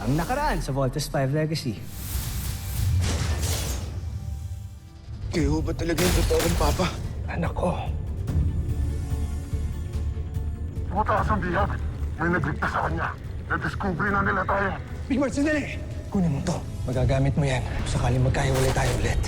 ang nakaraan sa Voltes 5 Legacy. Kayo ba talaga yung totoong papa? Anak ko. Mataas ang bihag. May nagligtas sa kanya. Nadiscovery na nila tayo. Big Bird, sandali! Kunin mo to. Magagamit mo yan. Sakaling magkahiwalay tayo ulit.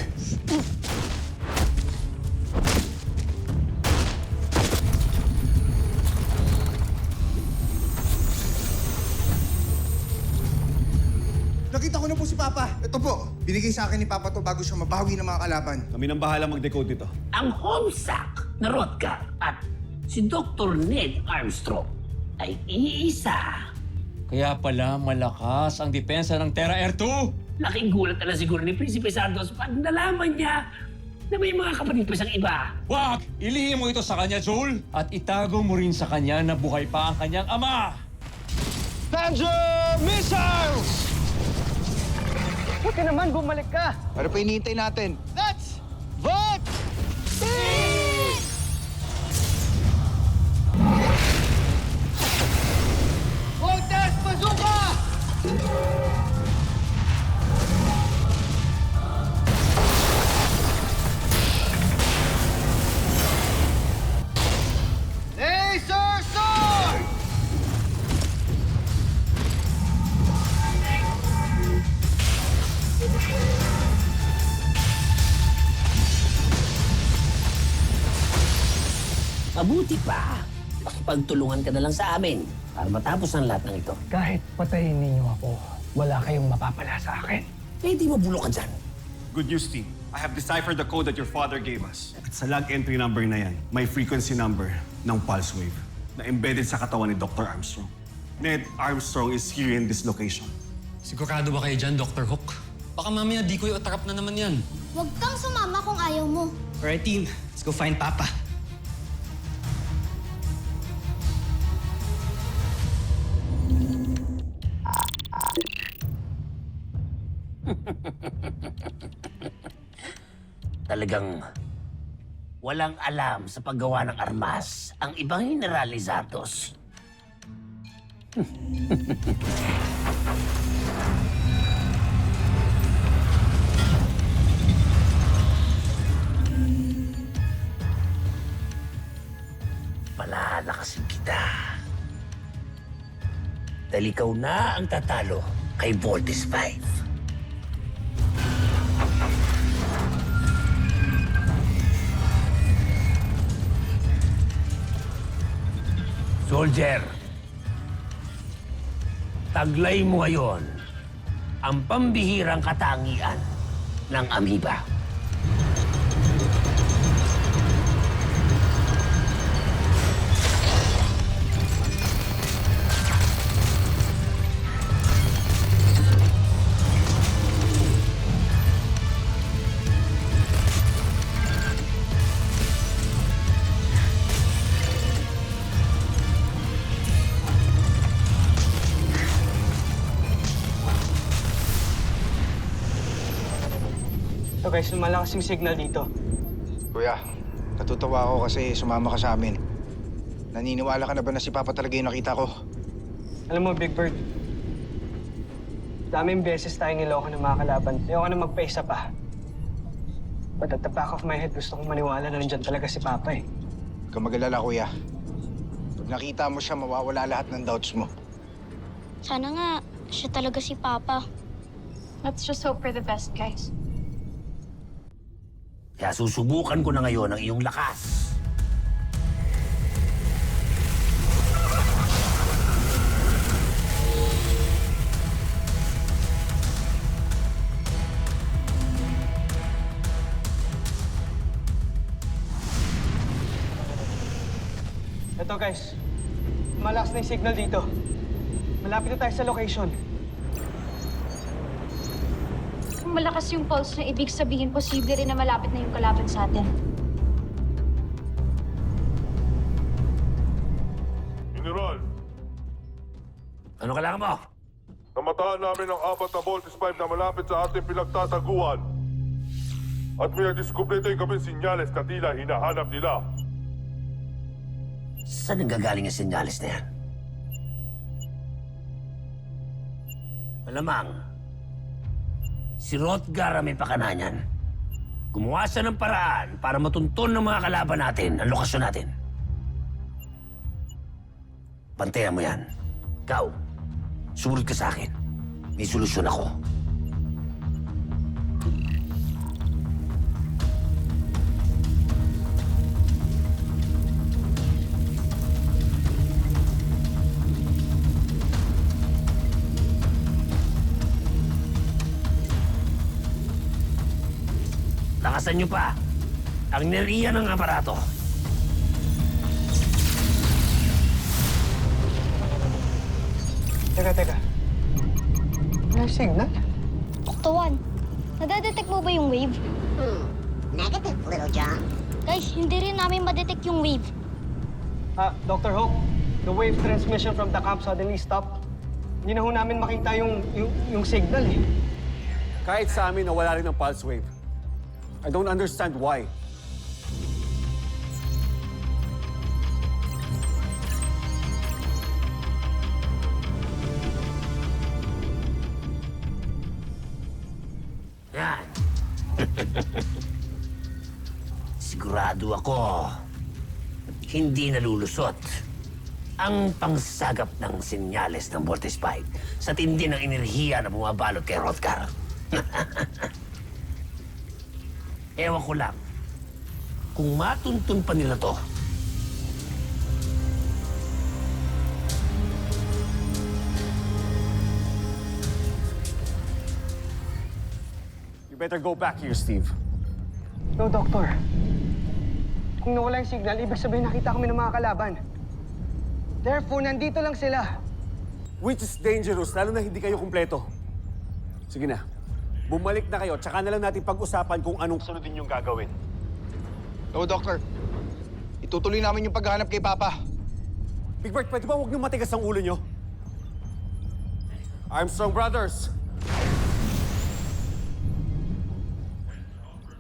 Nakita ko na po si Papa. Ito po, binigay sa akin ni Papa to bago siya mabawi ng mga kalaban. Kami nang bahala mag-decode dito. Ang homesack na Rodka at si Dr. Ned Armstrong ay iisa. Kaya pala malakas ang depensa ng Terra Air 2. Laking gulat na siguro ni Prinsipe Santos pag nalaman niya na may mga kapatid pa siyang iba. Wag! Ilihim mo ito sa kanya, Joel. At itago mo rin sa kanya na buhay pa ang kanyang ama. Thunder Missiles! Buti naman, bumalik ka. Ano pa hinihintay natin? Let's vote! Voltes Bazooka! Laser Sword! Mabuti pa. Pagtulungan ka na lang sa amin para matapos ang lahat ng ito. Kahit patayin ninyo ako, wala kayong mapapala sa akin. Eh, di mabulok ka dyan. Good news, team. I have deciphered the code that your father gave us. At sa log entry number na yan, may frequency number ng pulse wave na embedded sa katawan ni Dr. Armstrong. Ned Armstrong is here in this location. Sigurado ba kayo dyan, Dr. Hook? Baka mamaya di ko atrap na naman yan. Huwag kang sumama kung ayaw mo. Alright, team. Let's go find Papa. Talagang walang alam sa paggawa ng armas ang ibang General ni Santos. Palalakasin kita. Dahil ikaw na ang tatalo kay Voltes 5. Soldier, taglay mo ngayon ang pambihirang katangian ng amoeba. So guys, lumalakas yung signal dito. Kuya, natutuwa ako kasi sumama ka sa amin. Naniniwala ka na ba na si Papa talaga yung nakita ko? Alam mo, Big Bird, daming beses tayong niloko ng mga kalaban. Ayoko na magpaisa pa. But at the back of my head, gusto kong maniwala na nandyan talaga si Papa eh. Huwag kang mag-alala, kuya. Pag nakita mo siya, mawawala lahat ng doubts mo. Sana nga, siya talaga si Papa. Let's just hope for the best, guys. Kaya susubukan ko na ngayon ang iyong lakas. Ito guys, malakas na yung signal dito. Malapit na tayo sa location. Kung malakas yung pulse na ibig sabihin, posible rin na malapit na yung kalaban sa atin. General, Ano kailangan mo? namataan namin ang 4 na Voltes 5 na malapit sa ating pinagtataguan. At may nadiskubre tayong kaming sinyales na tila hinahanap nila. Saan nanggagaling ang sinyalis na yan? Malamang, si Rotgar ang may pakana niyan. Gumawa siya ng paraan para matunton ng mga kalaban natin ang lokasyon natin. Bantayan mo yan. Ikaw, sumunod ka sa akin. May solusyon ako. Lakasan niyo pa ang neriya ng aparato. Teka. May signal? Octo 1, nadadetect mo ba yung wave? Negative, Little John. Guys, hindi rin namin madetect yung wave. Dr. Hope, the wave transmission from the camp suddenly stopped. Hindi na ho namin makita yung signal eh. Kahit sa amin, nawala rin ang pulse wave. I don't understand why. Yan. Sigurado ako, hindi nalulusot ang pangsagap ng senyales ng Vortex Spike sa tindi ng enerhiya na bumabalot kay Rotgar. Ewan ko lang, kung matuntun pa nila to, You better go back here, Steve. No, Doctor. Kung nawala yung signal, ibig sabihin nakita kami ng mga kalaban. Therefore, nandito lang sila. Which is dangerous, lalo na hindi kayo kumpleto. Sige na, bumalik na kayo, tsaka na lang natin pag-usapan kung anong sunod ninyong gagawin. No, Doctor. Itutuloy namin yung paghahanap kay Papa. Big Bert, pwede ba huwag niyong matigas ang ulo niyo? Armstrong Brothers!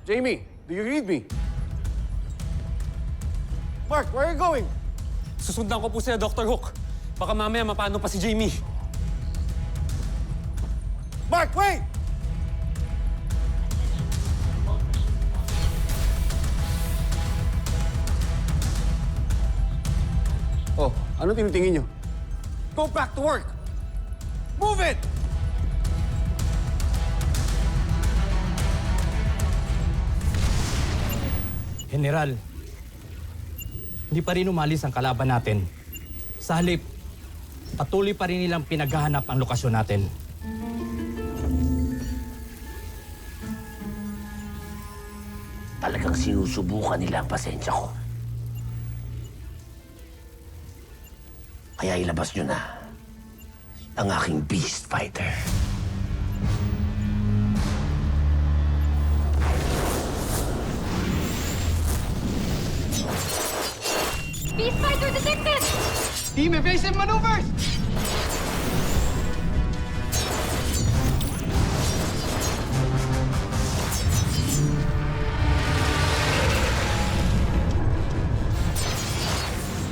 Jamie, do you read me? Mark, where are you going? Susundan ko po sila, Dr. Hook. Baka mamaya mapano pa si Jamie. Mark, wait! Oh, ano tinitingin niyo? Go back to work! Move it! General, hindi pa rin umalis ang kalaban natin. Sa halip, patuloy pa rin nilang pinaghahanap ang lokasyon natin. talagang sinusubukan nila ang pasensya ko. Kaya ilabas nyo na ang aking Beast Fighter. Beast Fighter detected! Team evasive maneuvers!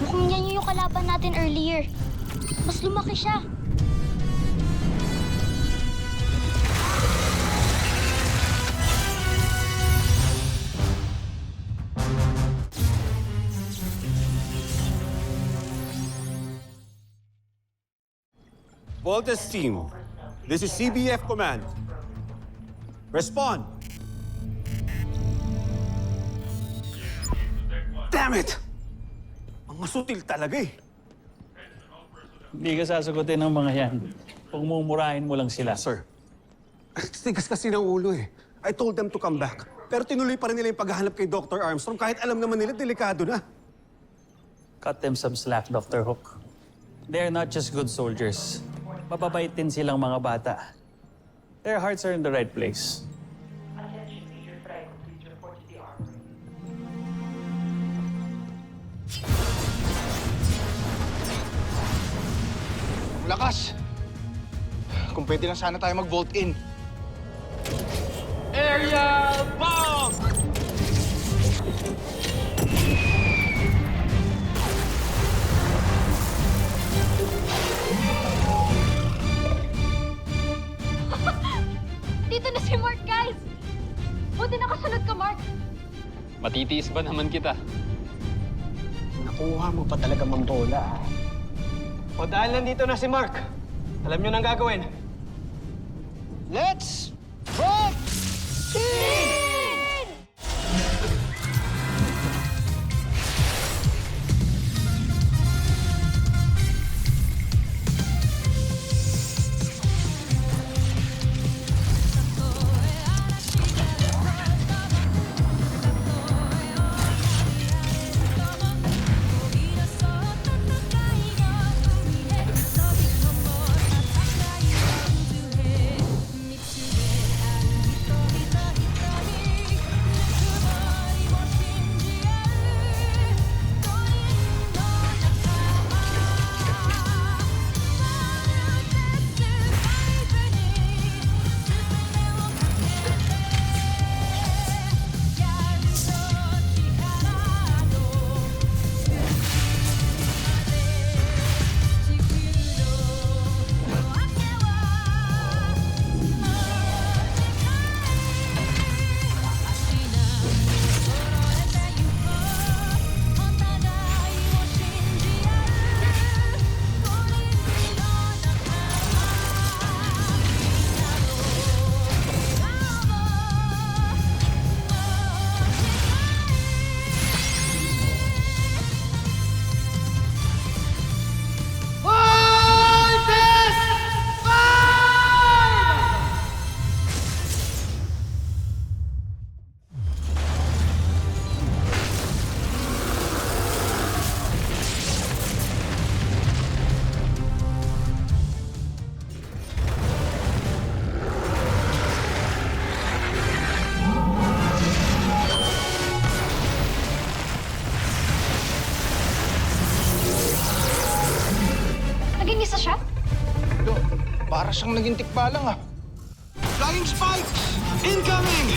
Mukhang yan yung kalaban natin earlier. Mas lumaki siya. Voltes team, this is CBF Command. Respond. Damn it! Mga sutil talaga eh. Hindi ka sasagutin ng mga yan. Pagmumurahin mo lang sila. Sir, tigas kasi ng ulo eh. I told them to come back. Pero tinuloy pa rin nila yung paghahanap kay Dr. Armstrong kahit alam naman nila delikado na. Cut them some slack, Dr. Hook. They're not just good soldiers. Mababait din silang mga bata. Their hearts are in the right place. Lakas! Kung pwede lang sana tayo mag-vault in. Area bomb! Matitiis ba naman kita? Nakuha mo pa talaga mambola, ah. O dahil nandito na si Mark, alam nyo nang gagawin. Let's rock! Naging isa siya? Lo, para siyang naging tikbalang ah. Flying spikes! Incoming!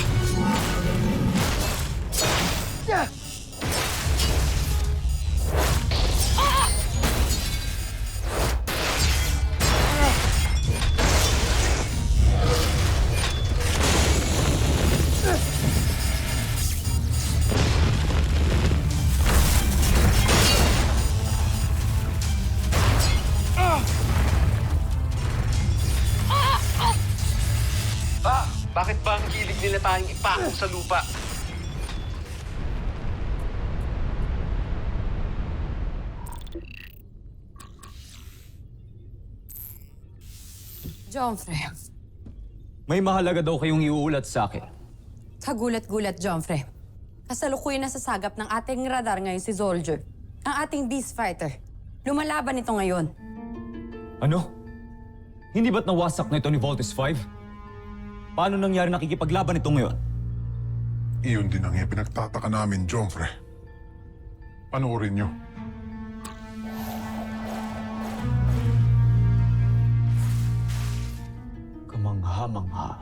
Bakit ba ang hilig nila tayong ipako sa lupa? Jomfre, May mahalaga daw kayong iuulat sa akin. kagulat-gulat, Jomfre. Kasalukuyan na sa sagap ng ating radar ngayon si Soldier, ang ating beast fighter. Lumalaban ito ngayon. Ano? Hindi ba't nawasak na ito ni Voltes 5? Paano nangyari nakikipaglaban ito ngayon? Iyon din ang pinagtataka namin, Jomfre. Panoorin niyo. Kamangha-mangha.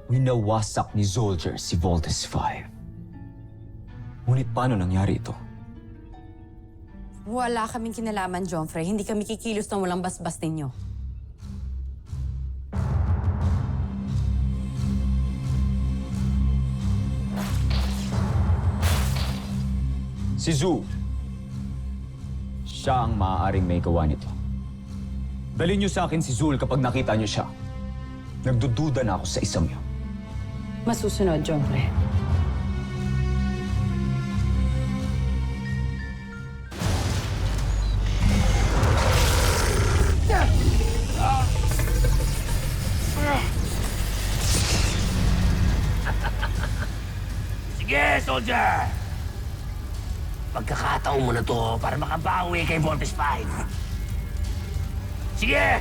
Winawasak ni Soldier si Voltes 5. Ngunit paano nangyari ito? Wala kaming kinalaman, Jomfre. Hindi kami kikilos ng walang basbas ninyo. Si Zhu. Siya ang maaaring may gawa nito. Dalhin niyo sa akin si Zul kapag nakita niyo siya. Nagdududa na ako sa isang yun. Masusunod, Jomfre. Sige, soldier! Pagkakataon mo na to para makabawi kay Voltes 5. Sige!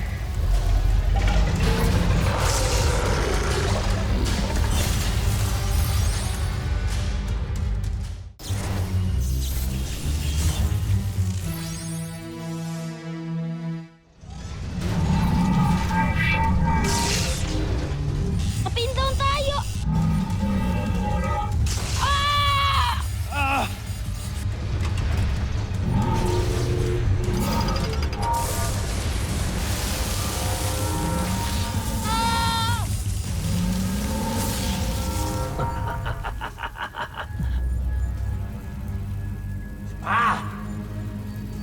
Kapin down tayo!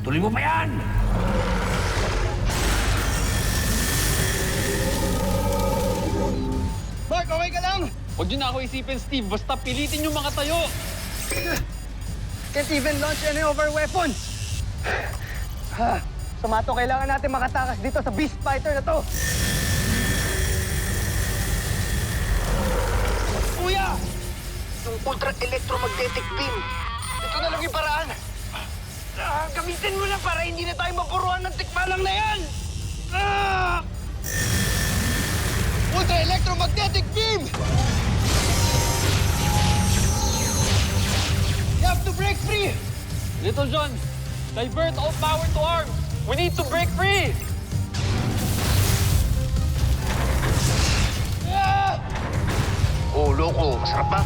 Tuloy mo pa yan! Mark, okay ka lang? Huwag niyo na ako isipin, Steve. Basta pilitin yung mga tayo. Can't even launch any of our weapons! Sumato, kailangan natin makatakas dito sa Beast Fighter na to! Kuya! Yung ultra-electromagnetic beam! Ito na lang yung paraan! Gamitin mo na para hindi na tayo mapuruan ng tikbalang na yan! Ultra-electromagnetic beam! You have to break free! Little John, divert all power to arms. We need to break free. Oh, loko. Masarap ba?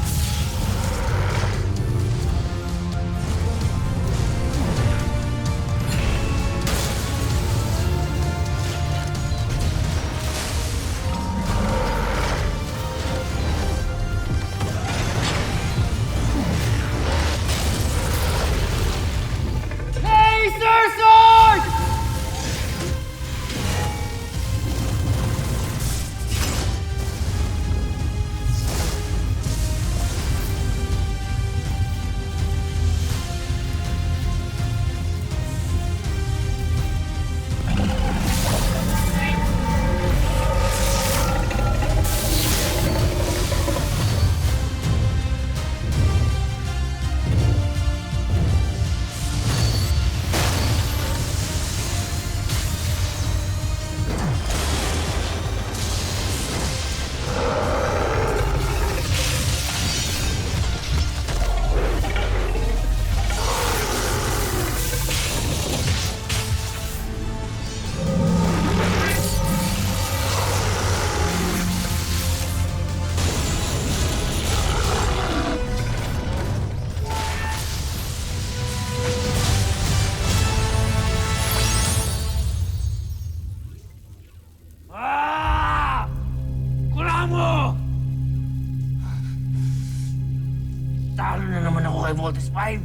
Talo na naman ako kay Voltes 5.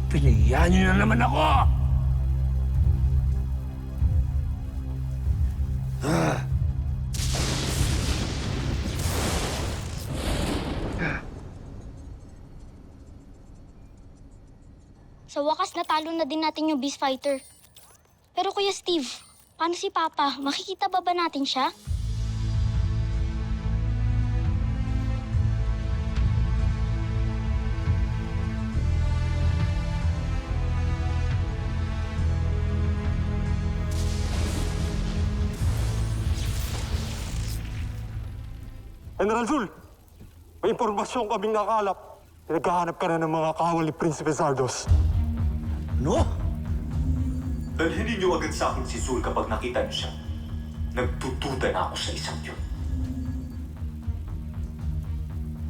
Pinahiyan niyo na naman ako! Sa wakas, natalo na din natin yung Beast Fighter. Pero Kuya Steve, paano si Papa? Makikita ba natin siya? General Zul, may impormasyon kaming nakalap. Naghahanap ka na ng mga kawal ni Prinsipe Zardos. No? Dalhin niyo agad sa akin si Zul kapag nakita niyo siya. Nagtutuda na ako sa isang yun.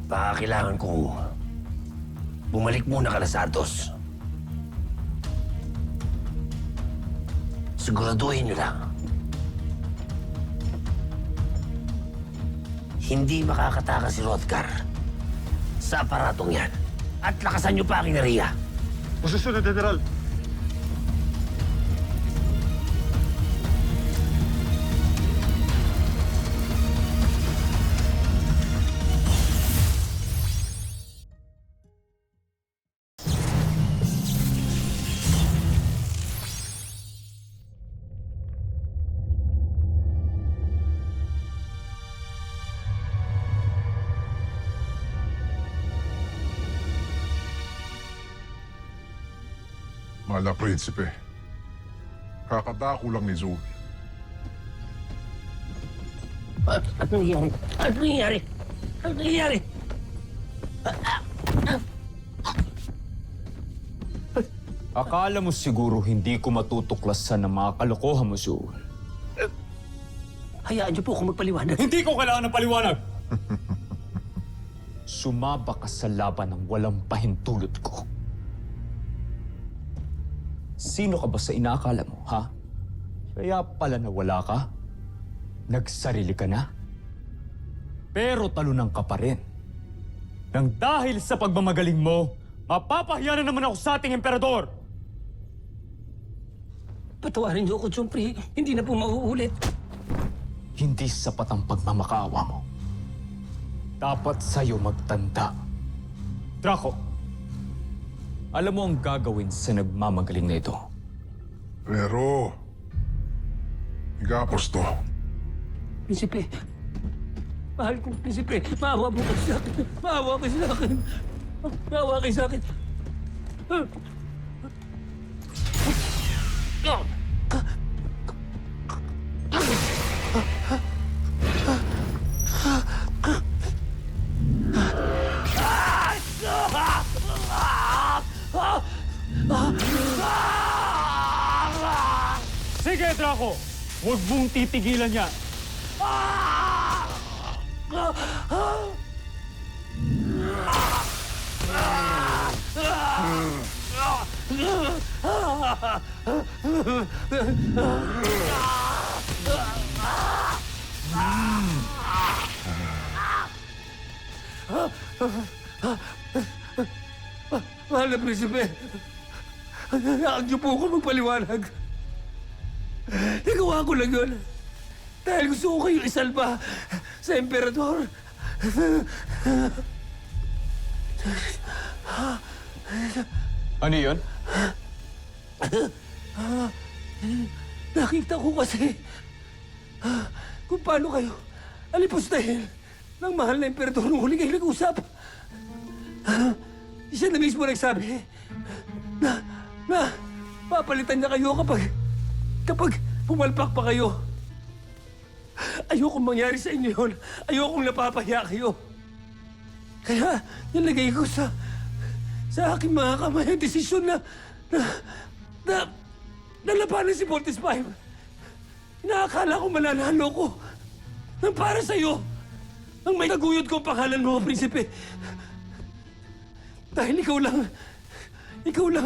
Baka kailangan kong bumalik muna ka na Santos. Siguraduhin niyo lang. Hindi makakatakas si Rodgar sa aparatong yan. At lakasan niyo pa ang inariya. Masusunod, General. Mahal na prinsipe, kakadako lang ni Zul. Ano nangyari? Ano nangyari? Ano nangyari? Akala mo siguro hindi ko matutuklasan ng mga kalokohan mo, Zul. Hayaan niyo po ako magpaliwanag. Hindi ko kailangan ng paliwanag! Sumaba ka sa laban ng walang pahintulot ko. Sino ka ba sa inaakala mo, ha? Kaya pala nawala ka? Nagsarili ka na? Pero talunan ka pa rin. Nang dahil sa pagmamagaling mo, Mapapahiya na naman ako sa ating emperador! Patawarin niyo ako, Jompre. Hindi na po mauulit. Hindi sapat ang pagmamakaawa mo. Dapat sa'yo magtanda. Draco, alam mo ang gagawin sa nagmamagaling na ito. Pero, igapos to. Prinsipe. Mahal kong Prinsipe. Maawa mo kayo sa akin. Maawa kayo sa akin. Maawa kayo sa akin. Sige, Draco! Huwag mong titigilan niya! Mahal na Prinsipe. Hayaan niyo po ako magpaliwanag. Nagawa ko lang yun. Dahil gusto ko kayo isalba sa emperador. Ano yun? Nakita ko kasi kung paano kayo alipustahin ng mahal na emperador nung huli kayo nag-usap. Siya na mismo nagsabi na papalitan niya kayo kapag pumalpak pa kayo. Ayokong mangyari sa inyo yun. Ayokong napapahiya kayo. Kaya nilagay ko sa aking mga kamay ang desisyon na labanan si Voltes 5. Inaakala ko mananalo ko nang para sa'yo. Nang may taguyod kong pangalan mo, Prinsipe. Dahil ikaw lang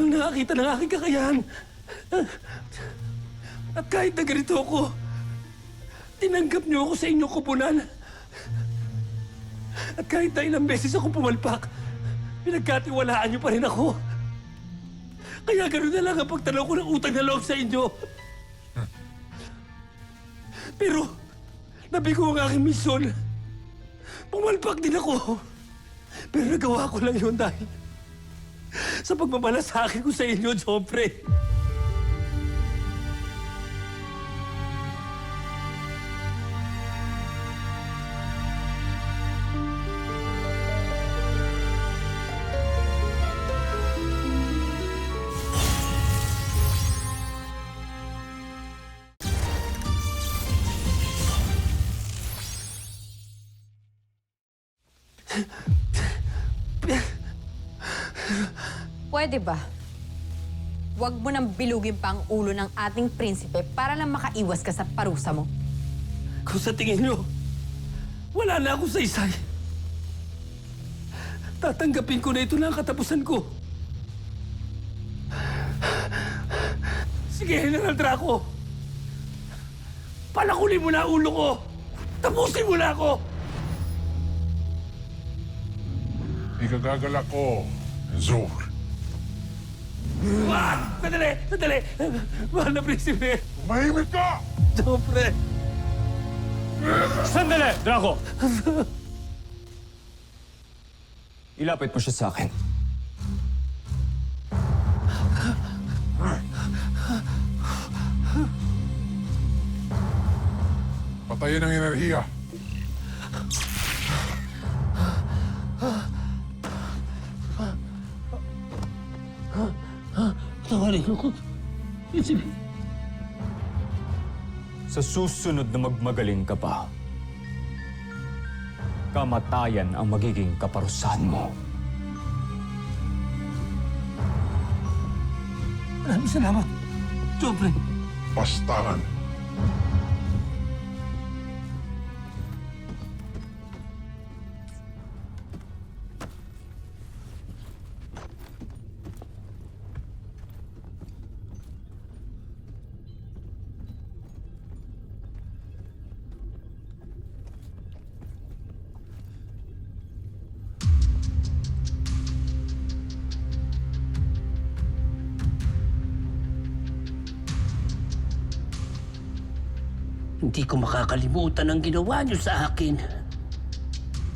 ang nakakita ng aking kakayahan. At kahit na ganito ako, tinanggap niyo ako sa inyong kupunan. At kahit na ilang beses ako pumalpak, pinagkatiwalaan niyo pa rin ako. Kaya gano'n na lang ang pagtanaw ko ng utang na loob sa inyo. Pero, nabigo ang aking misyon. Pumalpak din ako. Pero nagawa ko lang yun dahil sa pagmamalasakit ko sa inyo, Jompre. Pwede ba? Huwag mo nang bilugin pa ang ulo ng ating prinsipe para lang makaiwas ka sa parusa mo. Kung sa tingin nyo, wala na ako sa isay. Tatanggapin ko na ito na ang katapusan ko. Sige, General Draco. Palakulin mo na ang ulo ko. Tapusin mo na ako. Ikagagalak ko, Zul. Wag! Sandali! Sandali! Mahal na Prinsipe! Mahimik ka! Jompre! Sandali, Draco! Ilapit mo siya sa akin. Patayin ang enerhiya. Tawarin ko. Prinsipe. Sa susunod na magmagaling ka pa, kamatayan ang magiging kaparusahan mo. Maraming salamat, Jompre. Pastangan. Hindi ko makakalimutan ang ginawa niyo sa akin.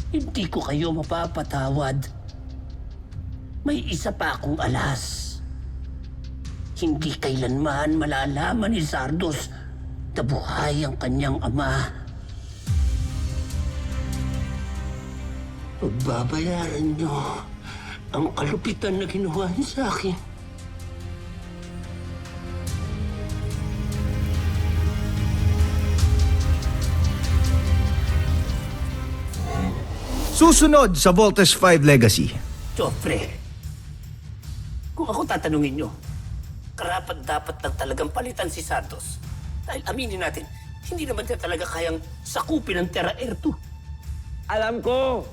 Hindi ko kayo mapapatawad. May isa pa akong alas. Hindi kailanman malalaman ni Zardos na buhay ang kanyang ama. Pagbabayaran niyo ang kalupitan na ginawa niyo sa akin. Susunod sa Voltes 5 Legacy. Joffrey, kung ako tatanungin niyo, karapat-dapat lang talagang palitan si Santos. Dahil aminin natin, hindi naman niya talaga kayang sakupin ang Terra Air 2. Alam ko!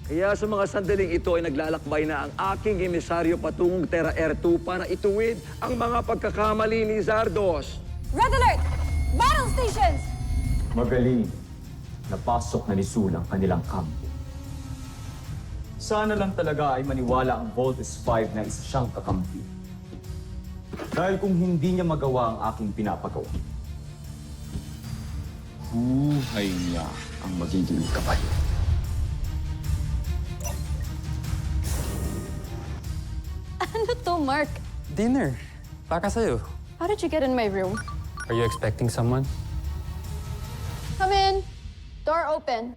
Kaya sa mga sandaling ito ay naglalakbay na ang aking emisaryo patungong Terra Air 2 para ituwid ang mga pagkakamali ni Zardos. Red alert! Battle stations! Magaling. Napasok na ni Sul ang kanilang kampo. Sana lang talaga ay maniwala ang Voltes 5 na isa siyang kakampi. Dahil kung hindi niya magawa ang aking pinapagawa, buhay niya ang magiging kapayo. Ano to, Mark? Dinner. Para sa'yo. How did you get in my room? Are you expecting someone? Come in. Door open.